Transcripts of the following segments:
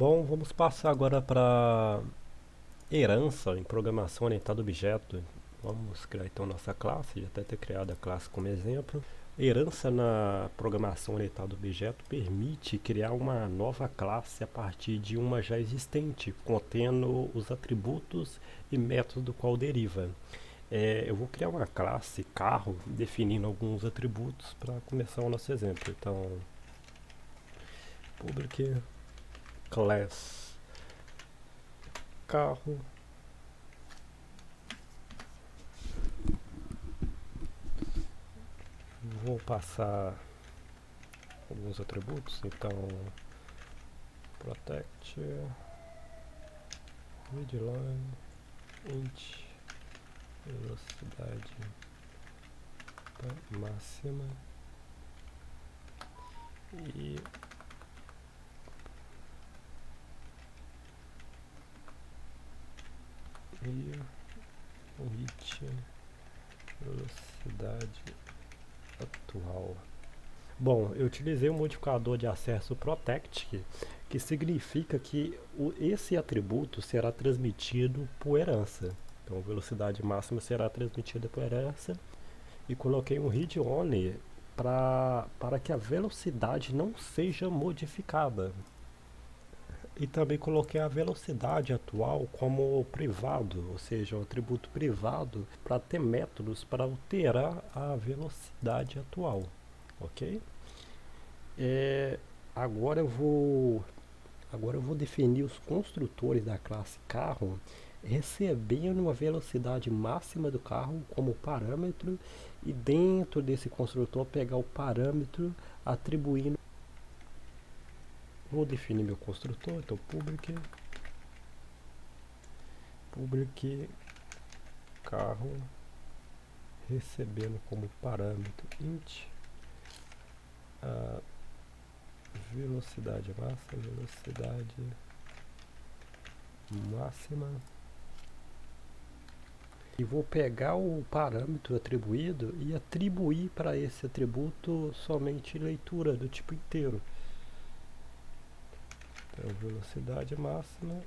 Bom, vamos passar agora para herança em programação orientada a objeto. Vamos criar então nossa classe, já até ter criado a classe como exemplo. Herança na programação orientada a objeto permite criar uma nova classe a partir de uma já existente, contendo os atributos e métodos do qual deriva. Eu vou criar uma classe carro definindo alguns atributos para começar o nosso exemplo. Então, public class carro. Vou passar alguns atributos, então protect, readline, int, velocidade máxima e o hit, velocidade atual. Bom, eu utilizei o modificador de acesso protect, que significa que esse atributo será transmitido por herança. Então, velocidade máxima será transmitida por herança e coloquei um read only para que a velocidade não seja modificada. E também coloquei a velocidade atual como privado, ou seja, um atributo privado para ter métodos para alterar a velocidade atual, ok? É, agora eu vou definir os construtores da classe carro recebendo a velocidade máxima do carro como parâmetro e dentro desse construtor pegar o parâmetro atribuindo. Vou definir meu construtor, então public carro recebendo como parâmetro int a velocidade máxima e vou pegar o parâmetro atribuído e atribuir para esse atributo somente leitura do tipo inteiro. Então, velocidade máxima.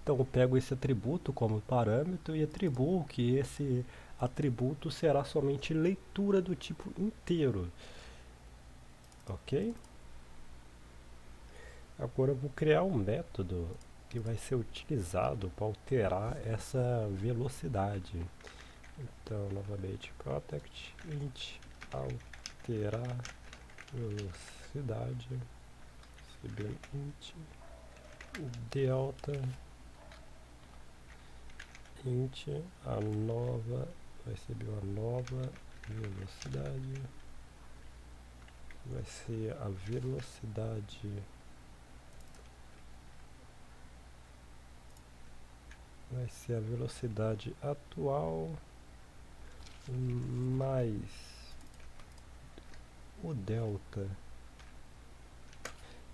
Então, eu pego esse atributo como parâmetro e atribuo que esse atributo será somente leitura do tipo inteiro. Ok? Agora eu vou criar um método que vai ser utilizado para alterar essa velocidade. Então, novamente, protect int alterar velocidade, recebendo int delta int a nova, vai receber uma nova velocidade, vai ser a velocidade, vai ser a velocidade atual mais o delta.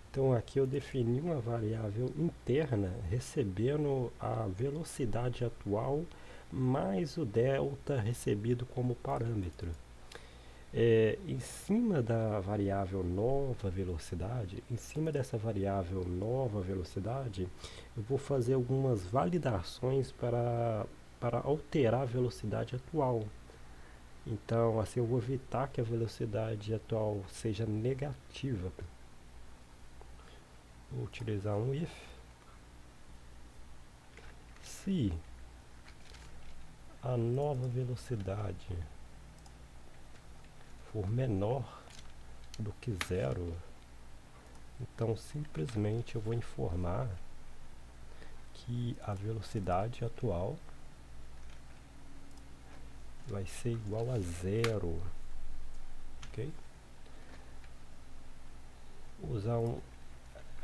Então aqui eu defini uma variável interna recebendo a velocidade atual mais o delta recebido como parâmetro. Em cima da variável nova velocidade, em cima dessa variável nova velocidade, eu vou fazer algumas validações para alterar a velocidade atual. Então, assim eu vou evitar que a velocidade atual seja negativa. Vou utilizar um if. Se a nova velocidade for menor do que zero, então simplesmente eu vou informar que a velocidade atual vai ser igual a zero, ok? Usar um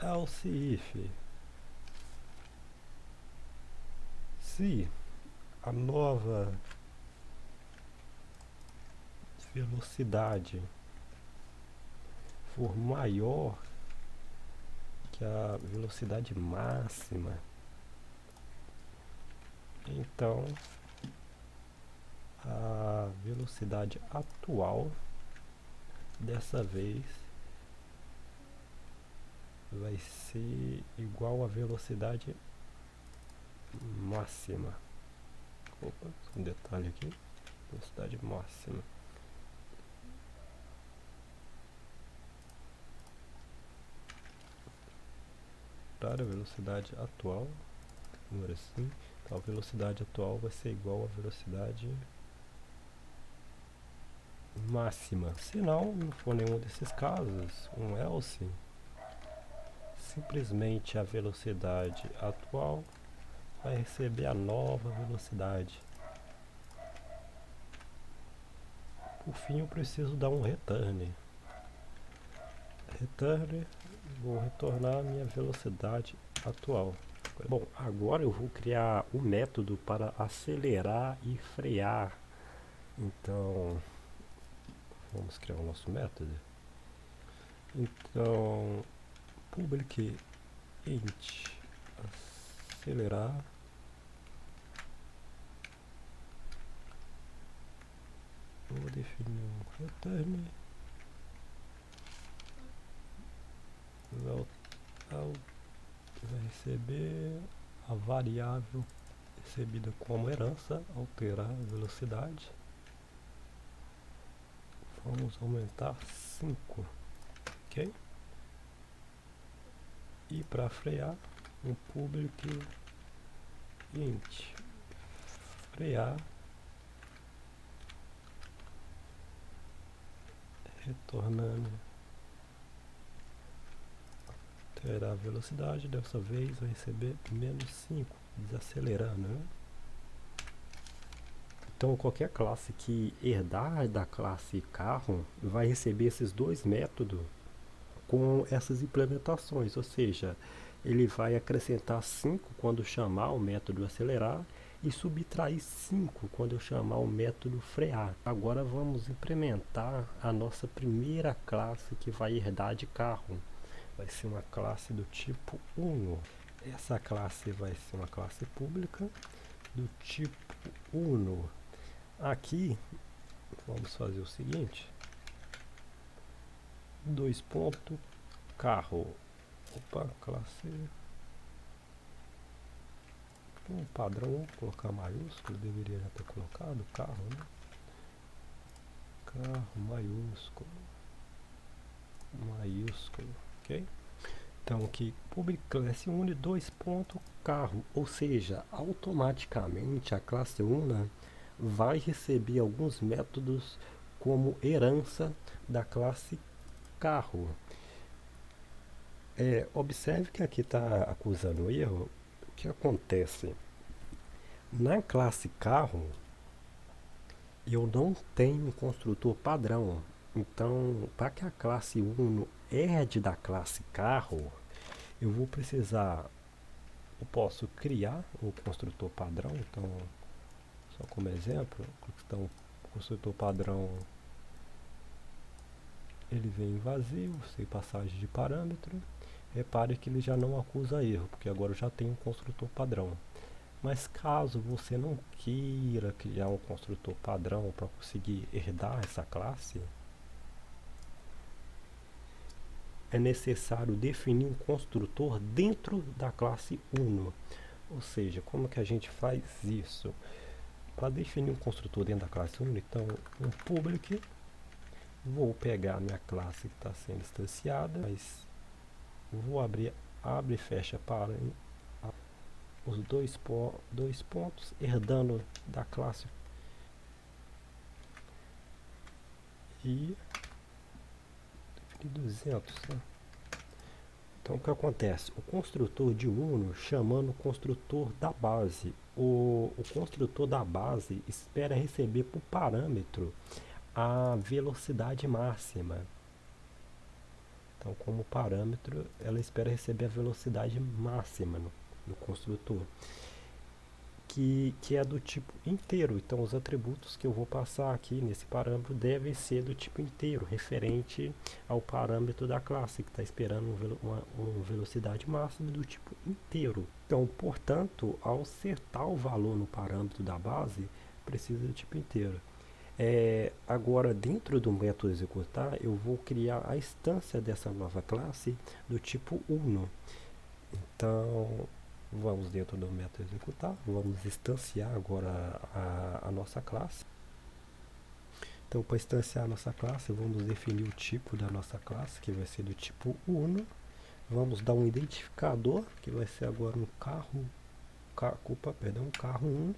else if. Se a nova velocidade for maior que a velocidade máxima, então a velocidade atual dessa vez vai ser igual a velocidade máxima. Opa, um detalhe aqui. Velocidade máxima. Para a velocidade atual, número assim, então a velocidade atual vai ser igual à velocidade máxima. Se não for nenhum desses casos, um else, simplesmente a velocidade atual vai receber a nova velocidade. Por fim, eu preciso dar um return. Return, vou retornar a minha velocidade atual. Bom, agora eu vou criar um método para acelerar e frear. Então, vamos criar o nosso método. Então, public int acelerar vou definir um return vai receber a variável recebida como herança, alterar a velocidade, vamos aumentar 5, ok? E para frear, um public int frear retornando alterar a velocidade, dessa vez vai receber menos 5, desacelerando, né? Então qualquer classe que herdar da classe carro vai receber esses dois métodos com essas implementações, ou seja, ele vai acrescentar 5 quando chamar o método acelerar e subtrair 5 quando eu chamar o método frear. Agora vamos implementar a nossa primeira classe que vai herdar de carro. Vai ser uma classe do tipo Uno. Essa classe vai ser uma classe pública do tipo Uno. Aqui vamos fazer o seguinte: dois pontos carro. Opa, classe um padrão, vou colocar maiúsculo, deveria já ter colocado carro, né? Carro maiúsculo, ok? Então aqui public classe une dois pontos carro, ou seja, automaticamente a classe una vai receber alguns métodos como herança da classe carro. Observe que aqui está acusando erro. O que acontece? Na classe carro, eu não tenho um construtor padrão. Então, para que a classe Uno herde da classe carro, eu vou precisar, eu posso criar um construtor padrão. Então, só como exemplo, então, o construtor padrão ele vem vazio, sem passagem de parâmetro. Repare que ele já não acusa erro, porque agora eu já tenho um construtor padrão. Mas caso você não queira criar um construtor padrão para conseguir herdar essa classe, é necessário definir um construtor dentro da classe Uno. Ou seja, como que a gente faz isso? Para definir um construtor dentro da classe Uno, então um public, vou pegar a minha classe que está sendo instanciada, mas vou abrir, abre e fecha para os dois pontos, herdando da classe e definir 200, né? Então o que acontece? O construtor de Uno chamando o construtor da base. O construtor da base espera receber por parâmetro a velocidade máxima. Então, como parâmetro, ela espera receber a velocidade máxima no construtor, que é do tipo inteiro. Então, os atributos que eu vou passar aqui nesse parâmetro devem ser do tipo inteiro, referente ao parâmetro da classe, que está esperando uma velocidade máxima do tipo inteiro. Então, portanto, ao acertar o valor no parâmetro da base, precisa do tipo inteiro. Agora, dentro do método executar, eu vou criar a instância dessa nova classe do tipo Uno. Então, vamos dentro do método executar, vamos instanciar agora a nossa classe. Então, para instanciar a nossa classe, vamos definir o tipo da nossa classe, que vai ser do tipo Uno. Vamos dar um identificador, que vai ser agora um carro 1,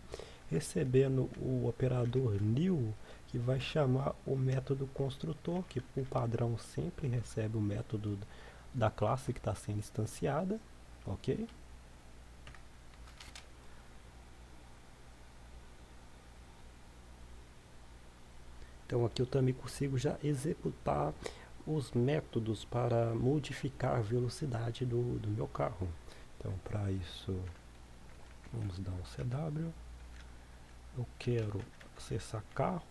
recebendo o operador new, que vai chamar o método construtor, que por padrão sempre recebe o método da classe que está sendo instanciada, ok? Então aqui eu também consigo já executar os métodos para modificar a velocidade do meu carro. Então para isso, vamos dar um CW. Eu quero acessar carro,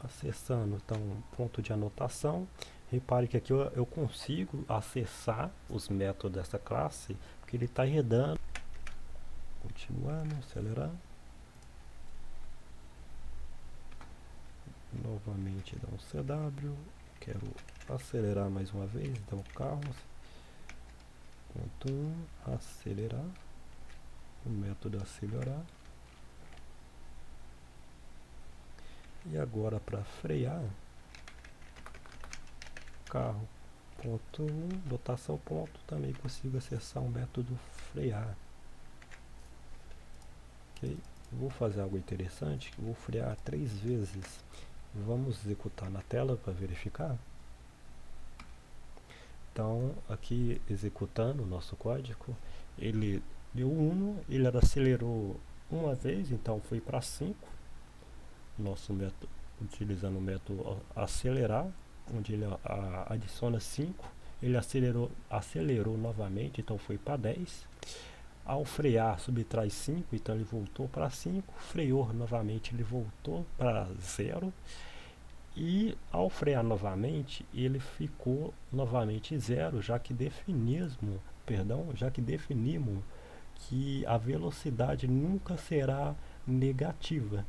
acessando então ponto de anotação. Repare que aqui eu consigo acessar os métodos dessa classe, porque ele está enredando. Continuando, acelerar. Novamente dá um CW. Quero acelerar mais uma vez, então carro. Ponto 1, acelerar. O método acelerar. E agora para frear, carro ponto 1, rotação ponto, também consigo acessar o método frear. Ok? Vou fazer algo interessante, vou frear 3 vezes. Vamos executar na tela para verificar. Então, aqui executando o nosso código, ele deu 1, ele acelerou uma vez, então foi para 5. Nosso método, utilizando o método acelerar, onde ele adiciona 5, ele acelerou novamente, então foi para 10. Ao frear, subtrai 5, então ele voltou para 5. Freou novamente, ele voltou para 0. E ao frear novamente, ele ficou novamente 0, já que definimos que a velocidade nunca será negativa.